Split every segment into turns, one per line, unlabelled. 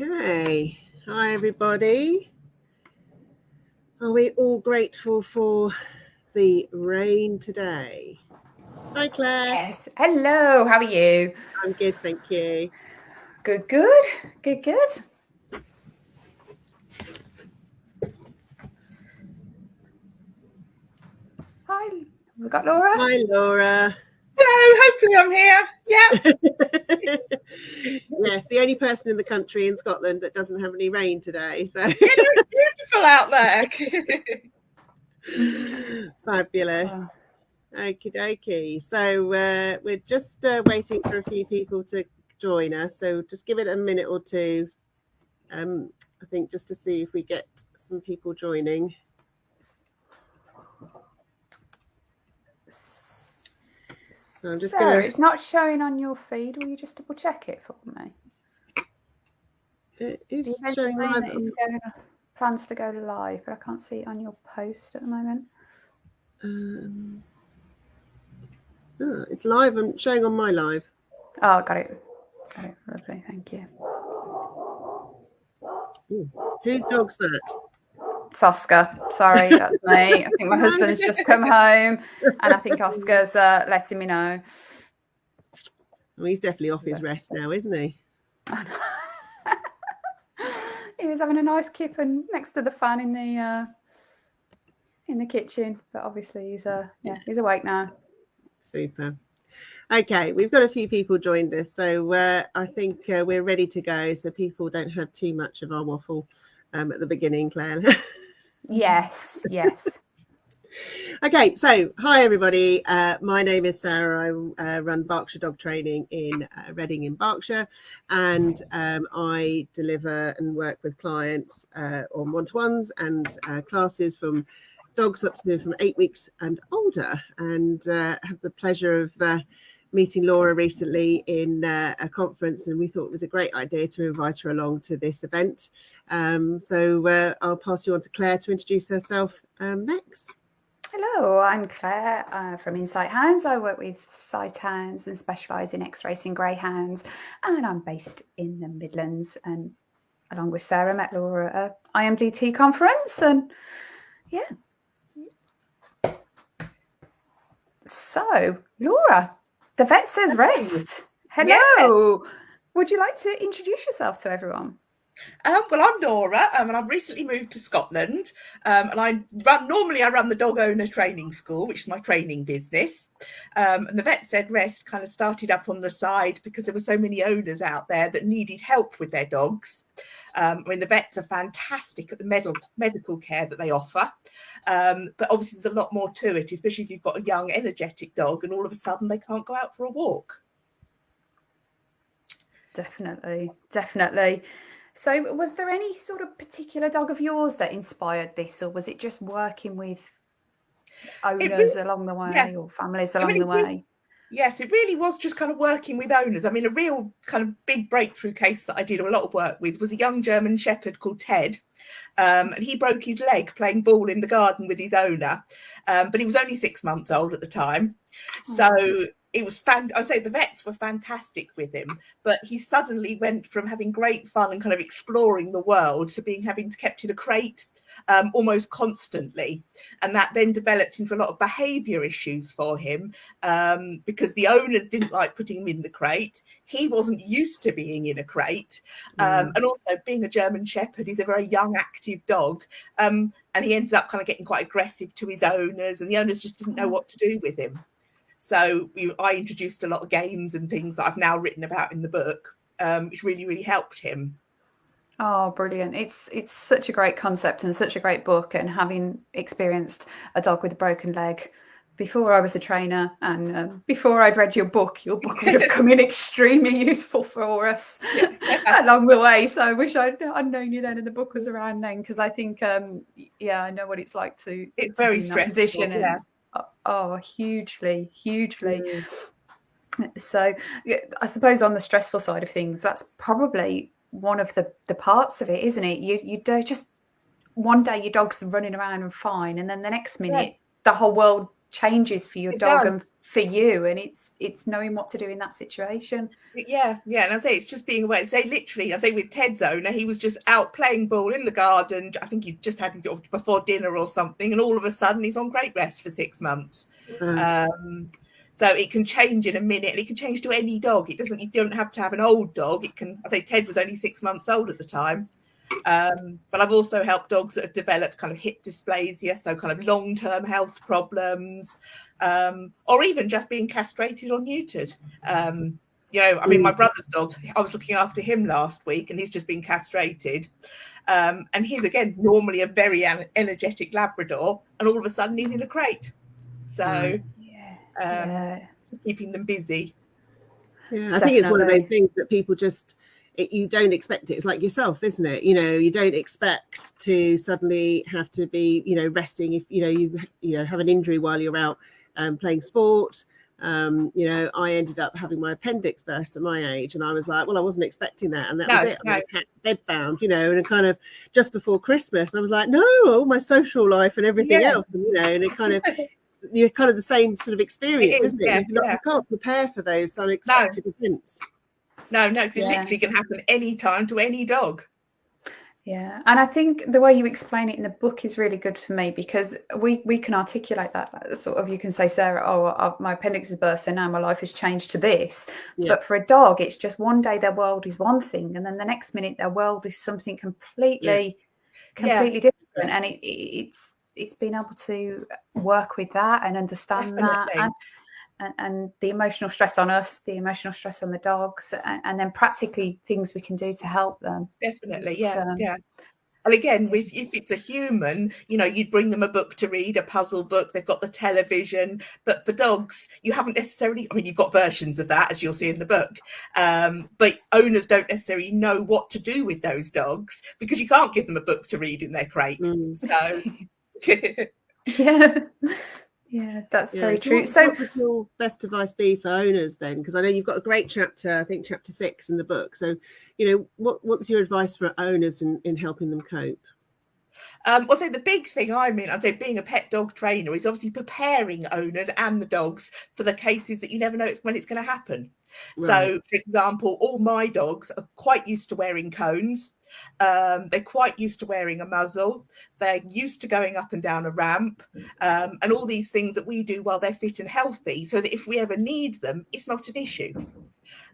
Okay. Hi, everybody. Are we all grateful for the rain today? Hi, Claire.
Yes. Hello. How are you?
I'm good, thank you.
Good, good. Good, good. Hi. We've got Laura.
Hi, Laura.
Hello, hopefully I'm here. Yeah.
Yes, the only person in the country in Scotland that doesn't have any rain today. So
It's beautiful out there.
fabulous.
Wow.
Okie dokie. So we're just waiting for a few people to join us. So just give it a minute or two. I think just to see if we get some people joining.
So I'm just gonna... It's not showing on your feed. Will you just double check it for me?
It is showing live.
It's plans to go live, but I can't see it on your post at the moment.
It's live. I'm showing on my live.
Oh, got it. Got it. Lovely. Thank you.
Ooh. Whose dog's that?
It's Oscar. Sorry, that's me. I think my husband's just come home, and I think Oscar's letting me know.
Well, he's definitely off his rest now, isn't he?
He was having a nice kip and next to the fan in the kitchen, but obviously he's awake now.
Super. Okay, we've got a few people joined us, so I think we're ready to go, so people don't have too much of our waffle at the beginning, Claire.
Yes.
Okay, so hi everybody. My name is Sarah. I run Berkshire Dog Training in Reading in Berkshire, and I deliver and work with clients on one-to-ones and classes from dogs up to from 8 weeks and older, and have the pleasure of meeting Laura recently in a conference, and we thought it was a great idea to invite her along to this event. So I'll pass you on to Claire to introduce herself next.
Hello, I'm Claire from Insight Hounds. I work with sight hounds and specialise in X-racing greyhounds, and I'm based in the Midlands. And along with Sarah, met Laura at a IMDT conference, and yeah. So, Laura, the vet says rest. Hello. Yeah. Would you like to introduce yourself to everyone?
Well, I'm Laura, and I've recently moved to Scotland, and I run the dog owner training school, which is my training business. And the vet said rest kind of started up on the side because there were so many owners out there that needed help with their dogs. I mean, the vets are fantastic at the medical care that they offer, but obviously there's a lot more to it, especially if you've got a young, energetic dog and all of a sudden they can't go out for a walk.
Definitely. So was there any sort of particular dog of yours that inspired this, or was it just working with owners along the way or families along the way?
Yes, it really was just kind of working with owners. I mean, a real kind of big breakthrough case that I did a lot of work with was a young German Shepherd called Ted. And he broke his leg playing ball in the garden with his owner. But he was only 6 months old at the time. So it was I say the vets were fantastic with him, but he suddenly went from having great fun and kind of exploring the world to having kept in a crate almost constantly. And that then developed into a lot of behaviour issues for him because the owners didn't like putting him in the crate. He wasn't used to being in a crate. And also being a German Shepherd, he's a very young, active dog. And he ended up kind of getting quite aggressive to his owners, and the owners just didn't know what to do with him. So I introduced a lot of games and things that I've now written about in the book, which really, really helped him.
Oh, brilliant. It's such a great concept and such a great book. And having experienced a dog with a broken leg before I was a trainer and before I'd read your book would have come in extremely useful for us along the way. So I wish I'd known you then and the book was around then, because I think, I know what it's like to
very
be in that position. Hugely. So I suppose on the stressful side of things, that's probably one of the parts of it, isn't it? You don't just one day your dog's running around and fine, and then the next minute the whole world changes for your dog and for you, and it's knowing what to do in that situation.
Yeah, and I say it's just being aware. Say literally, I say with Ted's owner, he was just out playing ball in the garden. I think he just had his before dinner or something, and all of a sudden he's on great rest for 6 months. So it can change in a minute, and it can change to any dog. You don't have to have an old dog. It can. I say Ted was only 6 months old at the time. But I've also helped dogs that have developed kind of hip dysplasia, so kind of long-term health problems, or even just being castrated or neutered. I mean, my brother's dog, I was looking after him last week, and he's just been castrated. And he's, again, normally a very energetic Labrador, and all of a sudden he's in a crate. So keeping them busy.
Yeah, I think it's one of those things that people just... you don't expect it. It's like yourself, isn't it? You don't expect to suddenly have to be, resting if you have an injury while you're out playing sport. I ended up having my appendix burst at my age, and I was like, well, I wasn't expecting that, and that was it. I was bedbound, and kind of just before Christmas, and I was like, no, all my social life and everything else, and it kind of you're kind of the same sort of experience, isn't it? You can't prepare for those unexpected events.
No, because it literally can happen any time to any dog.
Yeah, and I think the way you explain it in the book is really good for me, because we can articulate that sort of, you can say, Sarah, my appendix is burst, so now my life has changed to this. Yeah. But for a dog, it's just one day their world is one thing, and then the next minute their world is something completely different. And it's being able to work with that and understand that. And the emotional stress on us, the emotional stress on the dogs, and then practically things we can do to help them.
Definitely, yeah. And again, if it's a human, you'd bring them a book to read, a puzzle book. They've got the television. But for dogs, you haven't necessarily... I mean, you've got versions of that, as you'll see in the book. But owners don't necessarily know what to do with those dogs, because you can't give them a book to read in their crate. So...
Yeah, that's very true.
What would your best advice be for owners then? Because I know you've got a great chapter, I think chapter 6 in the book. So, what's your advice for owners in helping them cope?
Well, so the big thing, I'd say being a pet dog trainer is obviously preparing owners and the dogs for the cases that you never know when it's going to happen. Right. So, for example, all my dogs are quite used to wearing cones. They're quite used to wearing a muzzle. They're used to going up and down a ramp, and all these things that we do while they're fit and healthy, so that if we ever need them, it's not an issue.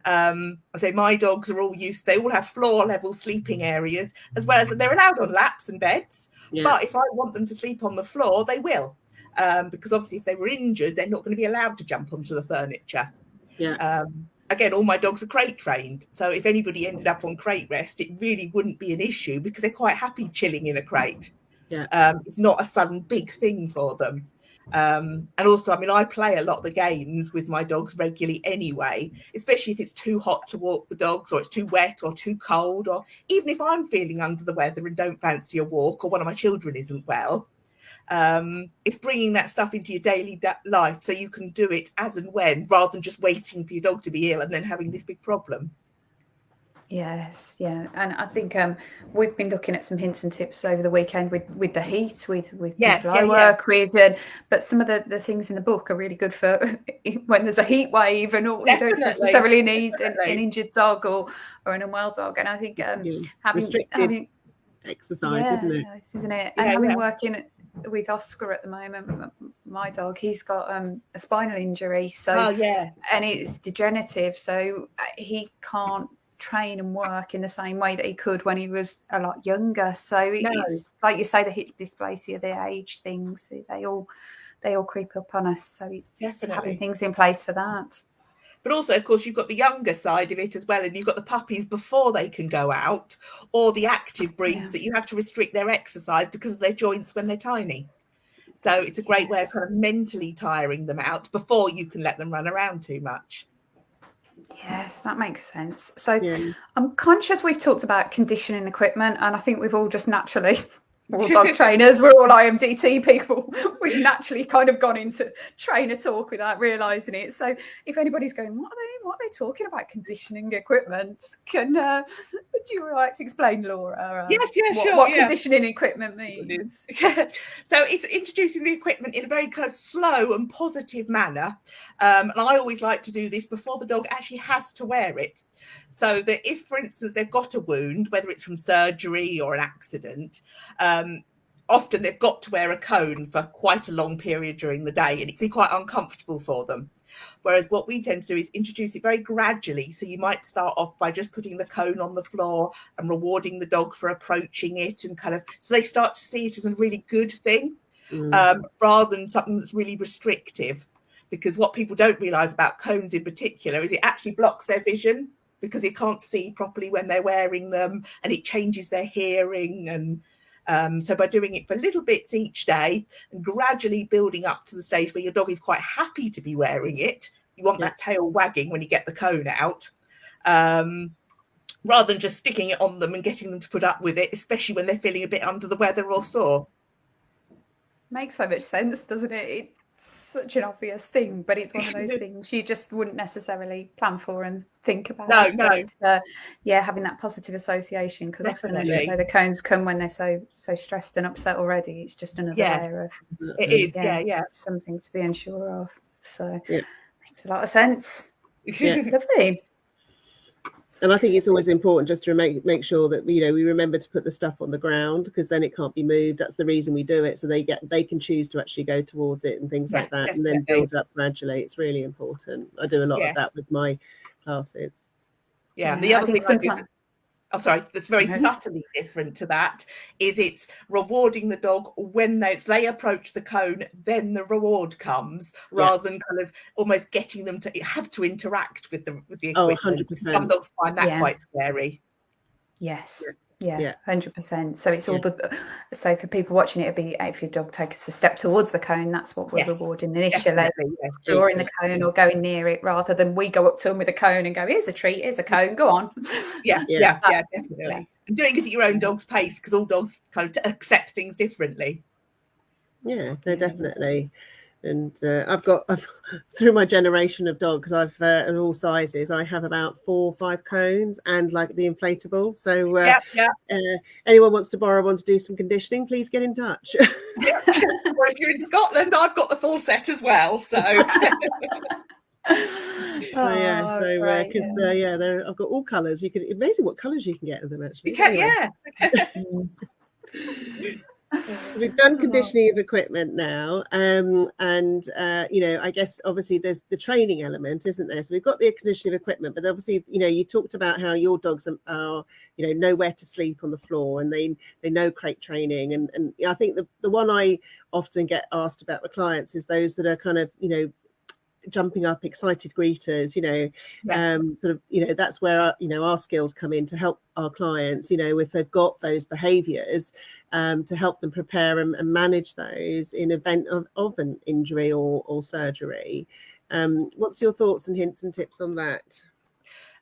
I say my dogs are all they all have floor level sleeping areas, as well as they're allowed on laps and beds. Yeah. But if I want them to sleep on the floor, they will, because obviously if they were injured, they're not going to be allowed to jump onto the furniture. Yeah. Again, all my dogs are crate trained. So if anybody ended up on crate rest, it really wouldn't be an issue, because they're quite happy chilling in a crate. Yeah. It's not a sudden big thing for them. And also, I play a lot of the games with my dogs regularly anyway, especially if it's too hot to walk the dogs, or it's too wet or too cold, or even if I'm feeling under the weather and don't fancy a walk, or one of my children isn't well. It's bringing that stuff into your daily life so you can do it as and when, rather than just waiting for your dog to be ill and then having this big problem.
Yes, yeah. And I think we've been looking at some hints and tips over the weekend with the heat, with people I work with, but some of the things in the book are really good for when there's a heat wave, and you don't necessarily need an injured dog or an unwell dog. And I think having
exercise,
isn't it? And working with Oscar at the moment, my dog, he's got a spinal injury, so and it's degenerative, so he can't train and work in the same way that he could when he was a lot younger. So it's like you say, the hip dysplasia, the age things, they all creep up on us. So it's having things in place for that.
But also, of course, you've got the younger side of it as well, and you've got the puppies before they can go out, or the active breeds that you have to restrict their exercise because of their joints when they're tiny. So it's a great way of kind of mentally tiring them out before you can let them run around too much.
Yes, that makes sense. So I'm conscious we've talked about conditioning equipment, and I think we've all just naturally... We're all dog trainers, we're all IMDT people. We've naturally kind of gone into trainer talk without realising it. So if anybody's going, what are they talking about, conditioning equipment? Would you like to explain, Laura?
Yes, sure.
What conditioning equipment means?
So it's introducing the equipment in a very kind of slow and positive manner. And I always like to do this before the dog actually has to wear it. So that if, for instance, they've got a wound, whether it's from surgery or an accident, often they've got to wear a cone for quite a long period during the day, and it can be quite uncomfortable for them. Whereas what we tend to do is introduce it very gradually. So you might start off by just putting the cone on the floor and rewarding the dog for approaching it, and kind of, so they start to see it as a really good thing, rather than something that's really restrictive. Because what people don't realise about cones in particular is it actually blocks their vision, because they can't see properly when they're wearing them, and it changes their hearing. And so by doing it for little bits each day and gradually building up to the stage where your dog is quite happy to be wearing it, you want that tail wagging when you get the cone out, rather than just sticking it on them and getting them to put up with it, especially when they're feeling a bit under the weather or sore.
Makes so much sense, doesn't it? It's such an obvious thing, but it's one of those things you just wouldn't necessarily plan for and think about.
No.
But, having that positive association, because often, as you know, the cones come when they're so stressed and upset already. It's just another layer of
it is,
something to be unsure of. So makes a lot of sense.
Yeah.
Lovely.
And I think it's always important just to make sure that we remember to put the stuff on the ground, because then it can't be moved. That's the reason we do it, so they can choose to actually go towards it and things like that, and then build up gradually. It's really important. I do a lot of that with my classes.
And the other thing that's very subtly different to that is it's rewarding the dog when they approach the cone, then the reward comes, rather than kind of almost getting them to have to interact with the equipment.
100%.
Some dogs find that quite scary.
Yes. Yeah, 100%. So it's all so for people watching it, it'd be if your dog takes a step towards the cone, that's what we're rewarding initially. Drawing the cone or going near it, rather than we go up to them with a cone and go, here's a treat, here's a cone, go on.
Definitely. And doing it at your own dog's pace, because all dogs kind of accept things differently.
Yeah, no, definitely. And I've through my generation of dogs, I've in all sizes, I have about 4 or 5 cones and like the inflatable. So anyone wants to borrow one to do some conditioning, please get in touch.
Well, if you're in Scotland, I've got the full set as well. So I've got all colours. Amazing what colours you can get of them, actually. We've done conditioning of equipment now, and I guess obviously there's the training element, isn't there? So we've got the conditioning of equipment, but obviously you talked about how your dogs are know where to sleep on the floor, and they know crate training, and I think the one I often get asked about with clients is those that are kind of jumping up, excited greeters, that's where our skills come in to help our clients, if they've got those behaviors, to help them prepare and manage those in event of an injury or surgery. What's your thoughts and hints and tips on that?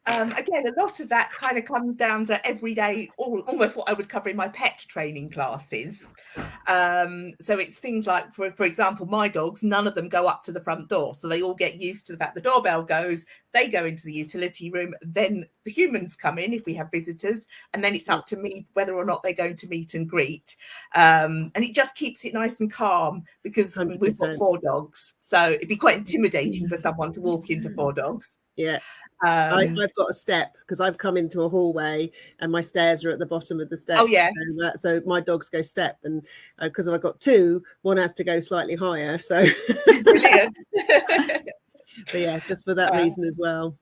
Again, a lot of that kind of comes down to everyday, almost what I would cover in my pet training classes. So it's things like, for example, my dogs, none of them go up to the front door. So they all get used to the fact the doorbell goes, they go into the utility room, then the humans come in if we have visitors, and then it's up to me whether or not they're going to meet and greet. And it just keeps it nice and calm, because 100%. We've got 4 dogs. So it'd be quite intimidating for someone to walk into 4 dogs.
Yeah. I've got a step, because I've come into a hallway and my stairs are at the bottom of the steps.
Oh, yes.
So my dogs go step, and because I've got 2, one has to go slightly higher. So
brilliant.
But yeah, just for that reason as well.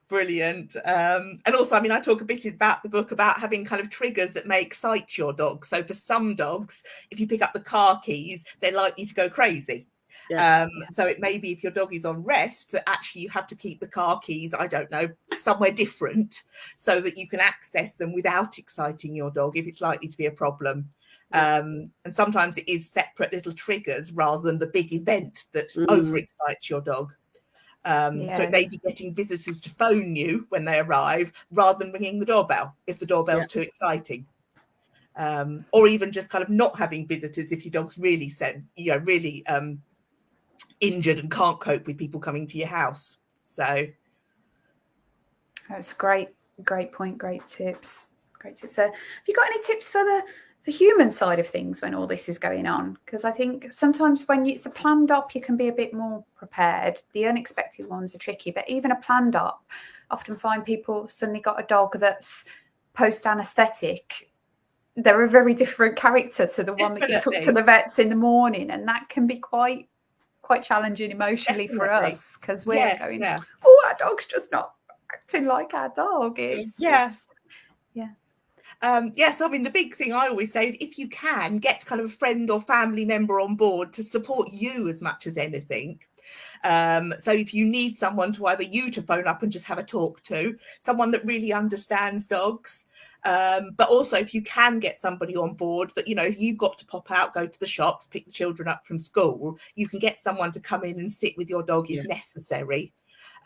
Brilliant. And also, I talk a bit about the book about having kind of triggers that may excite your dog. So for some dogs, if you pick up the car keys, they're likely to go crazy. So it may be if your dog is on rest, that actually you have to keep the car keys, I don't know, somewhere different, so that you can access them without exciting your dog if it's likely to be a problem. And sometimes it is separate little triggers rather than the big event that overexcites your dog. So it may be getting visitors to phone you when they arrive rather than ringing the doorbell if the doorbell's too exciting. Or even just kind of not having visitors if your dog's really injured and can't cope with people coming to your house. So
that's great point, great tips. Great tips there. Have you got any tips for the human side of things when all this is going on? Because I think sometimes when it's a planned op, you can be a bit more prepared. The unexpected ones are tricky, but even a planned op, often find people suddenly got a dog that's post-anaesthetic. They're a very different character to the one that you took to the vets in the morning, and that can be quite challenging emotionally for us, because we're going, oh, our dog's just not acting like our dog. Yes,
I mean, the big thing I always say is, if you can, get kind of a friend or family member on board to support you as much as anything. So if you need someone to either you to phone up and just have a talk to, someone that really understands dogs, but also if you can get somebody on board that, you know, if you've got to pop out, go to the shops, pick the children up from school, you can get someone to come in and sit with your dog if necessary.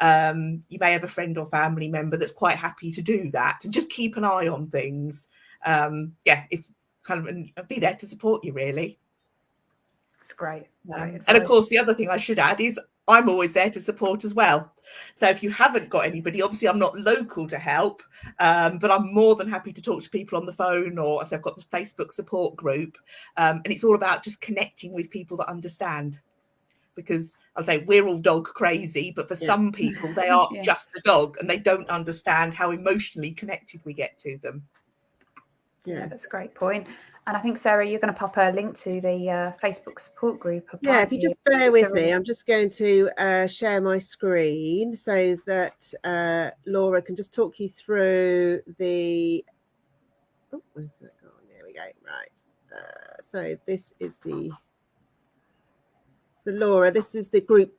You may have a friend or family member that's quite happy to do that, and just keep an eye on things. If kind of, and be there to support you, really.
It's great.
And of course, the other thing I should add is I'm always there to support as well. So if you haven't got anybody, obviously I'm not local to help, but I'm more than happy to talk to people on the phone, or if I've got the Facebook support group, and it's all about just connecting with people that understand. Because I'll say we're all dog crazy, but for some people, they are just a dog and they don't understand how emotionally connected we get to them.
Yeah, that's a great point. And I think, Sarah, you're going to pop a link to the Facebook support group.
Yeah, if you just bear with me, I'm just going to share my screen so that Laura can just talk you through the... Oh, where's that gone? There we go. Right. So this is the... So Laura, this is the group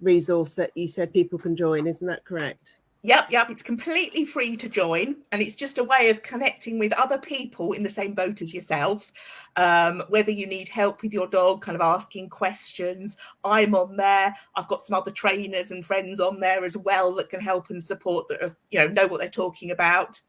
resource that you said people can join, isn't that correct?
Yep. It's completely free to join, and it's just a way of connecting with other people in the same boat as yourself. Whether you need help with your dog, kind of asking questions, I'm on there. I've got some other trainers and friends on there as well that can help and support, that know what they're talking about.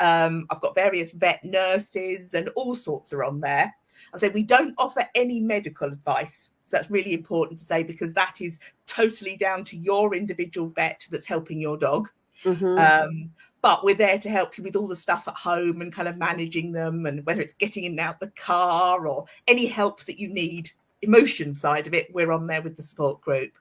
I've got various vet nurses and all sorts are on there. I say we don't offer any medical advice. So that's really important to say, because that is totally down to your individual vet that's helping your dog. Mm-hmm. But we're there to help you with all the stuff at home and kind of managing them, and whether it's getting in and out the car or any help that you need, emotion side of it, we're on there with the support group.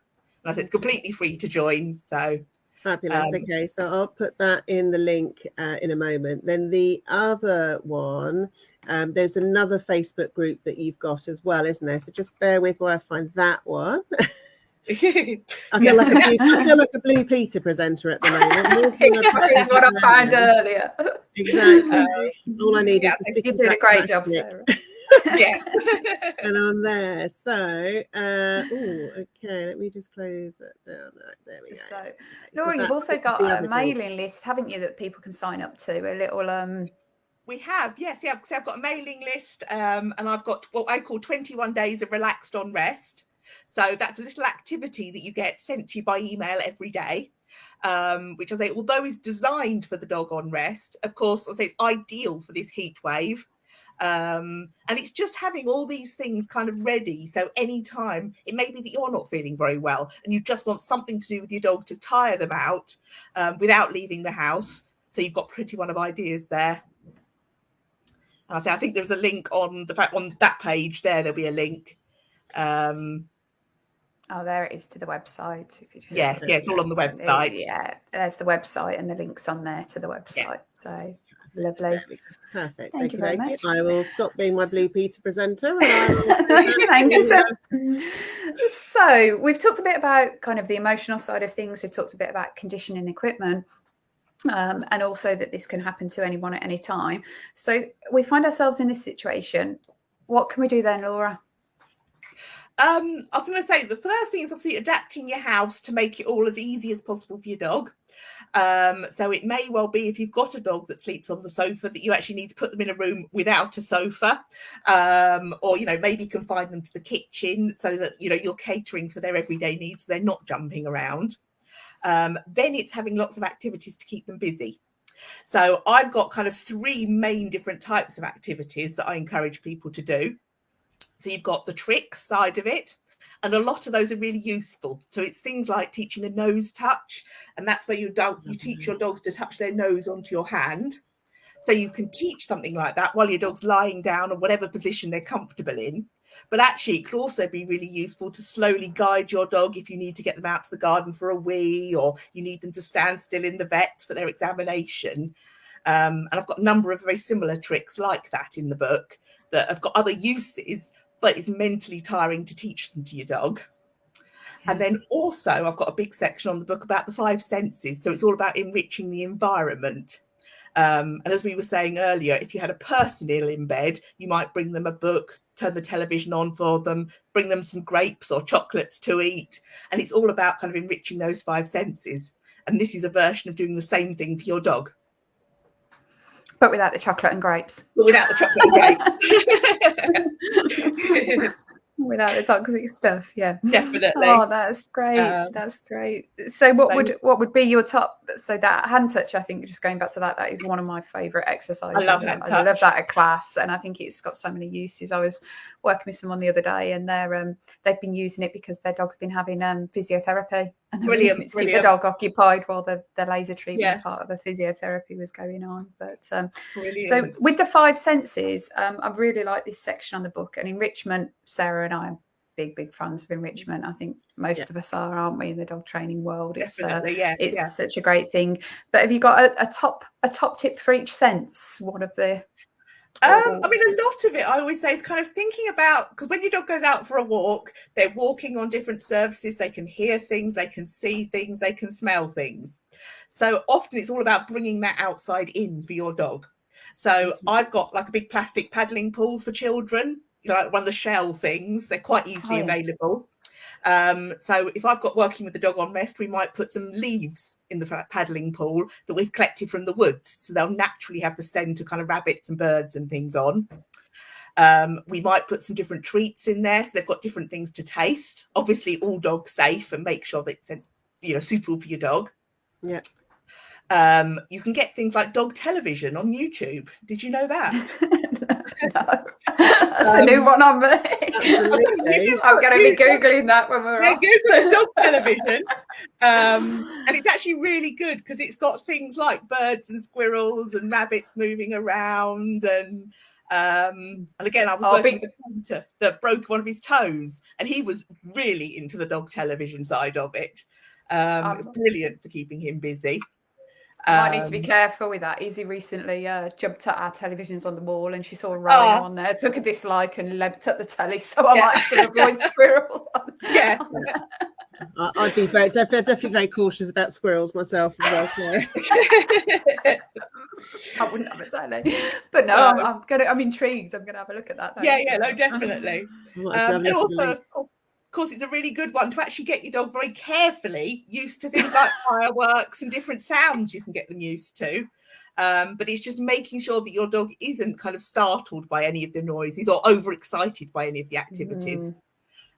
And I think it's completely free to join. So
fabulous. Okay, so I'll put that in the link in a moment. Then the other one, there's another Facebook group that you've got as well, isn't there? So just bear with while I find that one. I feel like a Blue Peter presenter at the moment.
Exactly what I found earlier.
Exactly. All I need is the sticky.
You're doing a great job, Sarah.
And on there. So, okay, let me just close that down. Right, there we go.
So, Laura, you've also got a mailing list, haven't you, that people can sign up to? A little
We have, yes. So I've got a mailing list, and I've got what I call 21 days of relaxed on rest. So that's a little activity that you get sent to you by email every day, which I say, although is designed for the dog on rest, of course, I say it's ideal for this heat wave. And it's just having all these things kind of ready. So anytime it may be that you're not feeling very well and you just want something to do with your dog to tire them out without leaving the house. So you've got pretty one of ideas there. And I think there's a link on that page there. There'll be a link.
There it is to the website. If you just
yes, it's all on the website.
Yeah, there's the website and the links on there to the website. Yeah. So lovely.
Perfect.
Thank you very much.
I will stop being my Blue Peter presenter.
Thank you, sir. So we've talked a bit about kind of the emotional side of things. We've talked a bit about conditioning equipment. And also that this can happen to anyone at any time. So we find ourselves in this situation. What can we do then, Laura?
I was going to say the first thing is obviously adapting your house to make it all as easy as possible for your dog. So it may well be, if you've got a dog that sleeps on the sofa, that you actually need to put them in a room without a sofa, or maybe confine them to the kitchen so that you're catering for their everyday needs, so they're not jumping around. Then it's having lots of activities to keep them busy. So I've got kind of 3 main different types of activities that I encourage people to do. So you've got the tricks side of it, and a lot of those are really useful. So it's things like teaching a nose touch, and that's where you teach your dogs to touch their nose onto your hand. So you can teach something like that while your dog's lying down or whatever position they're comfortable in. But actually, it could also be really useful to slowly guide your dog if you need to get them out to the garden for a wee, or you need them to stand still in the vets for their examination. And I've got a number of very similar tricks like that in the book that have got other uses, but it's mentally tiring to teach them to your dog. And then also I've got a big section on the book about the 5 senses. So it's all about enriching the environment. And as we were saying earlier, if you had a person ill in bed, you might bring them a book, turn the television on for them, bring them some grapes or chocolates to eat. And it's all about kind of enriching those 5 senses. And this is a version of doing the same thing for your dog.
But without the chocolate and grapes.
But without the chocolate and grapes.
Without the toxic stuff, yeah,
definitely.
Oh, that's great. That's great. So what would be your top? So that hand touch, I think, just going back to that, that is one of my favorite exercises.
I love hand touch.
I love that at class, and I think it's got so many uses. I was working with someone the other day, and they've been using it because their dog's been having physiotherapy, and they're using it to keep the dog occupied while the laser treatment part of the physiotherapy was going on. But so with the 5 senses, I really like this section on the book, and enrichment. Sarah and I are big fans of enrichment. I think most of us are, aren't we, in the dog training world?
Definitely,
it's such a great thing. But have you got a top tip for each sense? One of the
I mean, a lot of it, I always say, is kind of thinking about, because when your dog goes out for a walk, they're walking on different surfaces. They can hear things, they can see things, they can smell things. So often it's all about bringing that outside in for your dog. So I've got like a big plastic paddling pool for children, like one of the shell things. They're quite easily available. So if I've got working with the dog on rest, we might put some leaves in the paddling pool that we've collected from the woods, so they'll naturally have the scent of kind of rabbits and birds and things on. We might put some different treats in there, so they've got different things to taste. Obviously, all dogs safe, and make sure that it's suitable for your dog.
Yeah.
You can get things like dog television on YouTube. Did you know that?
No. That's a new one on me. I'm going to be Googling that when we're off.
Google dog television. And it's actually really good because it's got things like birds and squirrels and rabbits moving around. And again, I was working with a pointer that broke one of his toes, and he was really into the dog television side of it. It was brilliant for keeping him busy.
I might need to be careful with that. Izzy recently jumped at our televisions on the wall, and she saw a rhino on there, took a dislike and leapt at the telly. So I might have to avoid squirrels.
I'd be definitely very cautious about squirrels myself as well.
I wouldn't have a telly, but no, I'm intrigued. I'm gonna have a look at that.
No, definitely. And also, of course, it's a really good one to actually get your dog very carefully used to things like fireworks and different sounds you can get them used to. But it's just making sure that your dog isn't kind of startled by any of the noises or overexcited by any of the activities.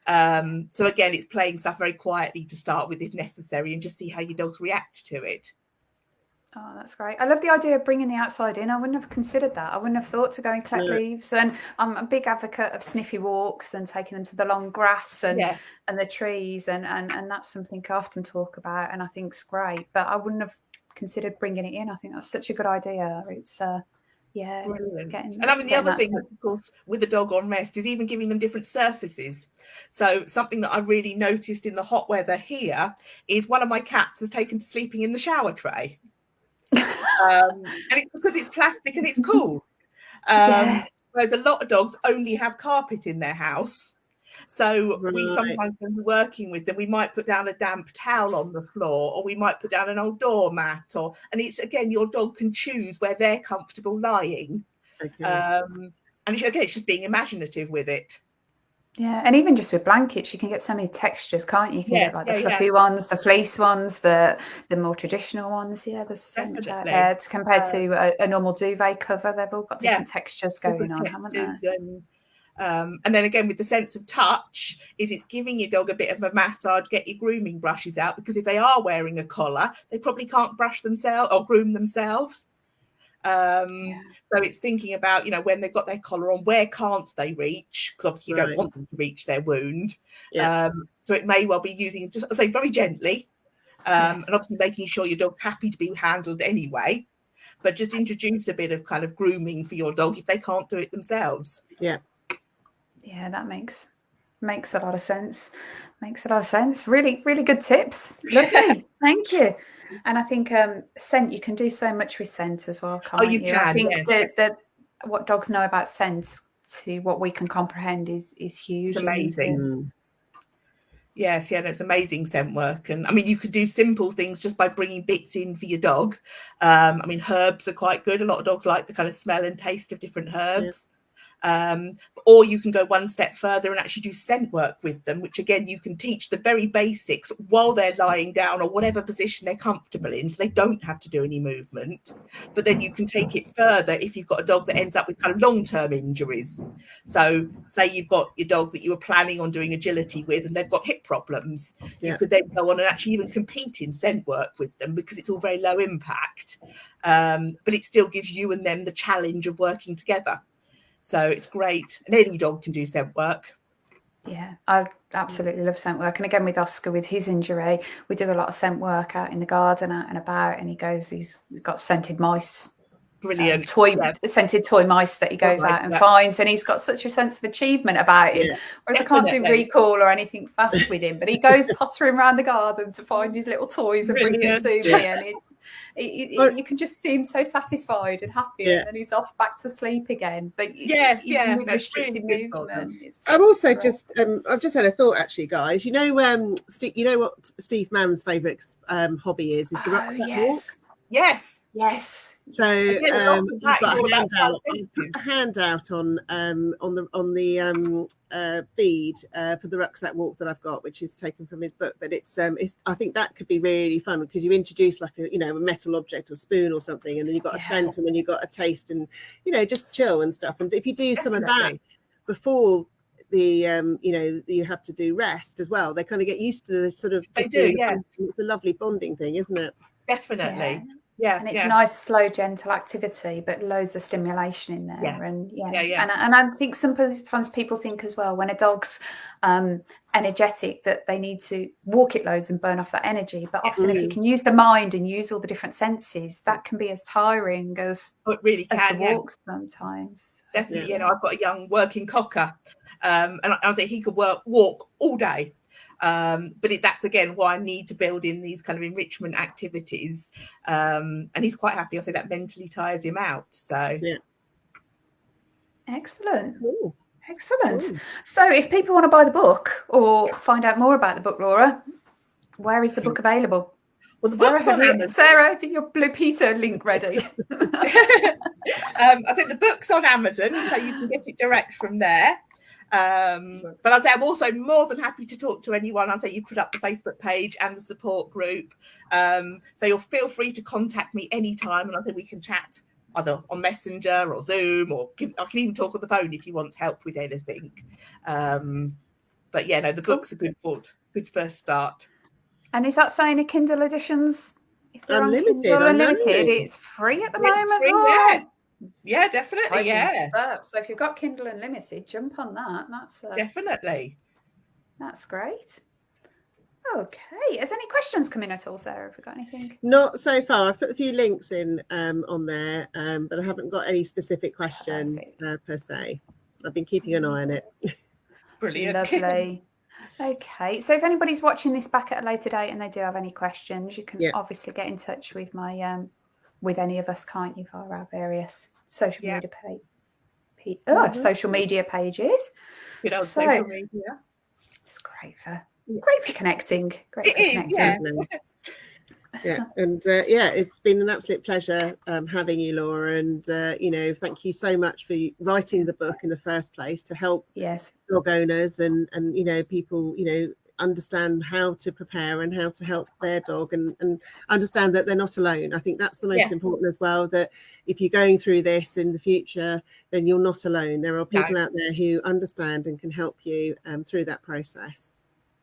So again, it's playing stuff very quietly to start with if necessary, and just see how your dogs react to it.
Oh, that's great. I love the idea of bringing the outside in. I wouldn't have considered that. I wouldn't have thought to go and collect leaves. And I'm a big advocate of sniffy walks and taking them to the long grass and the trees. And that's something I often talk about, and I think it's great. But I wouldn't have considered bringing it in. I think that's such a good idea. It's brilliant.
And I mean, the other thing, of course, with the dog on rest is even giving them different surfaces. So something that I really noticed in the hot weather here is one of my cats has taken to sleeping in the shower tray. And it's because it's plastic and it's cool. Whereas a lot of dogs only have carpet in their house. So we sometimes, when we're working with them, we might put down a damp towel on the floor, or we might put down an old doormat, and it's, again, your dog can choose where they're comfortable lying. And it's just being imaginative with it.
Yeah, and even just with blankets, you can get so many textures, can't you? You can get like the fluffy ones, the fleece ones, the more traditional ones. Yeah, there's so much out there compared to a normal duvet cover. They've all got different textures going on, haven't they?
And then again, with the sense of touch, it's giving your dog a bit of a massage, get your grooming brushes out, because if they are wearing a collar, they probably can't brush themselves or groom themselves. So it's thinking about, when they've got their collar on, where can't they reach? Because obviously you don't want them to reach their wound. So it may well be using it, just, I say, very gently, and obviously making sure your dog's happy to be handled anyway. but just introduce a bit of kind of grooming for your dog if they can't do it themselves.
Yeah.
Yeah, that makes a lot of sense. Makes a lot of sense. Really, really good tips. Lovely. Thank you. And I think scent, you can do so much with scent as well, can't
you
you? I
can,
think
yes.
that what dogs know about scent to what we can comprehend is huge.
It's amazing.
Mm.
Yes, yeah, it's amazing scent work. And I mean, you could do simple things just by bringing bits in for your dog. I mean, herbs are quite good. A lot of dogs like the kind of smell and taste of different herbs. Or you can go one step further and actually do scent work with them, which again, you can teach the very basics while they're lying down or whatever position they're comfortable in, so they don't have to do any movement. But then you can take it further if you've got a dog that ends up with kind of long-term injuries. So say you've got your dog that you were planning on doing agility with and they've got hip problems.
Yeah.
You could then go on and actually even compete in scent work with them because it's all very low impact. But it still gives you and them the challenge of working together. So it's great. And any dog can do scent work.
Yeah, I absolutely love scent work. And again, with Oscar, with his injury, we do a lot of scent work out in the garden, out and about. And he's got scented mice.
Brilliant.
Scented toy mice that he goes out and finds, and he's got such a sense of achievement about him. Whereas
definitely.
I can't do recall or anything fast with him, but he goes pottering around the garden to find his little toys and bring them to me, and you can just see him so satisfied and happy, and then he's off back to sleep again. But even with restricted movement,
I'm also just I've just had a thought actually, guys. You know what Steve Mann's favourite hobby is the rucksack walk.
Yes.
So we've got a handout on the feed for the rucksack walk that I've got, which is taken from his book. But it's I think that could be really fun because you introduce like a metal object or spoon or something, and then you've got a scent, and then you've got a taste, and just chill and stuff. And if you do some of that before the you have to do rest as well, they kind of get used to the sort of.
They do,
It's a lovely bonding thing, isn't it?
Definitely. Yeah,
and it's a nice, slow, gentle activity, but loads of stimulation in there. And and I think sometimes people think as well when a dog's energetic that they need to walk it loads and burn off that energy. But often, if you can use the mind and use all the different senses, that can be as tiring as
it really can.
The walks sometimes.
Definitely, I've got a young working cocker, and I say he could walk all day. But that's again why I need to build in these kind of enrichment activities, and he's quite happy. I say that mentally tires him out. So
excellent.
Ooh.
Excellent.
Ooh.
So if people want to buy the book or find out more about the book, Laura, where is the book available?
Well, the book's on Amazon.
Sarah, have your Blue Peter link ready?
I think the book's on Amazon, so you can get it direct from there. But I say I'm also more than happy to talk to anyone. I say you put up the Facebook page and the support group, so you'll feel free to contact me anytime, and I think we can chat either on Messenger or Zoom, or I can even talk on the phone if you want help with anything. But the book's a good first start.
And is that saying the Kindle editions? If they're
Unlimited,
on Kindle Unlimited, it's free at the moment.
Free, yes. Yeah, definitely.
So if you've got Kindle Unlimited, jump on that. That's
definitely.
That's great. Okay. Has any questions come in at all, Sarah? Have we got anything?
Not so far. I've put a few links in on there, but I haven't got any specific questions per se. I've been keeping an eye on it.
Brilliant.
Lovely. Okay. So if anybody's watching this back at a later date and they do have any questions, you can obviously get in touch with my with any of us, can't you, via our various social media social media pages.
Social media.
It's great for connecting.
And it's been an absolute pleasure having you, Laura, and thank you so much for writing the book in the first place to help dog owners and people understand how to prepare and how to help their dog and understand that they're not alone. I think that's the most important as well, that if you're going through this in the future, then you're not alone. There are people out there who understand and can help you through that process.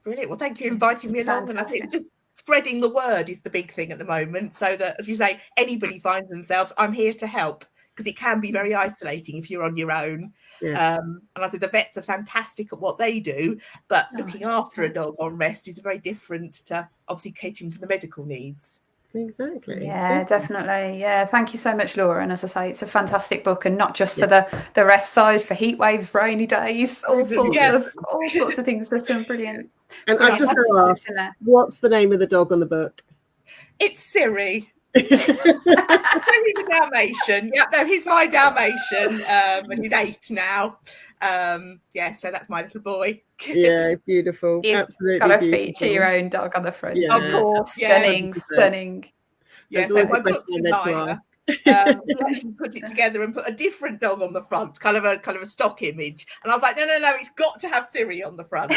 Brilliant. Well, thank you for inviting me along. And I think just spreading the word is the big thing at the moment, so that, as you say, anybody finds themselves, I'm here to help, because it can be very isolating if you're on your own. And I think the vets are fantastic at what they do, but looking after a dog on rest is very different to obviously catering for the medical needs.
Exactly.
Yeah,
Super.
definitely. Yeah, thank you so much, Laura. And as I say, it's a fantastic book, and not just for the rest side, for heat waves, rainy days, all sorts of things. There's some brilliant.
And I've just got to ask, what's the name of the dog on the book?
It's Siri. He's a Dalmatian. Yeah, no, he's my Dalmatian, and he's 8 now. So that's my little boy.
Yeah, beautiful.
You've
Absolutely
got to
beautiful.
feature your own dog on the front.
Yeah.
Of course, stunning, stunning.
Yeah, so my book designer, we actually put it together and put a different dog on the front, kind of a stock image. And I was like, no, it's got to have Siri on the front.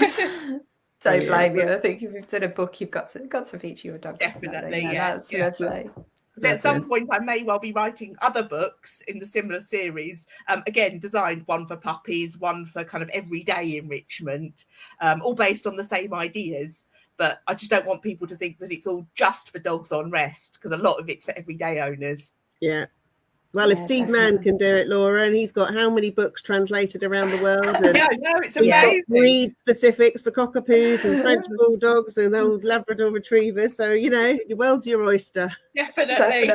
So.
Don't blame you. I think if you've done a book, you've got to feature your dog.
Definitely,
That's lovely.
At some point, I may well be writing other books in the similar series. Again, designed, one for puppies, one for kind of everyday enrichment, all based on the same ideas. But I just don't want people to think that it's all just for dogs on rest, because a lot of it's for everyday owners.
Yeah. Well, if Steve Mann can do it, Laura, and he's got how many books translated around the world? And
I know, it's amazing.
Breed specifics for cockapoos and French bulldogs and old Labrador retrievers. So, the world's your oyster.
Definitely.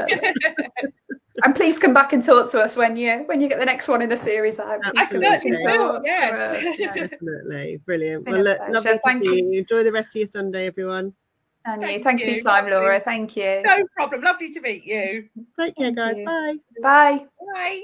And please come back and talk to us when you get the next one in the series out.
I certainly will. Yes.
Definitely. Brilliant. Well, lovely to see you. Enjoy the rest of your Sunday, everyone.
And thank you for your time, Laura. Thank you.
No problem. Lovely to meet you.
Take care, guys. Bye.
Bye.
Bye.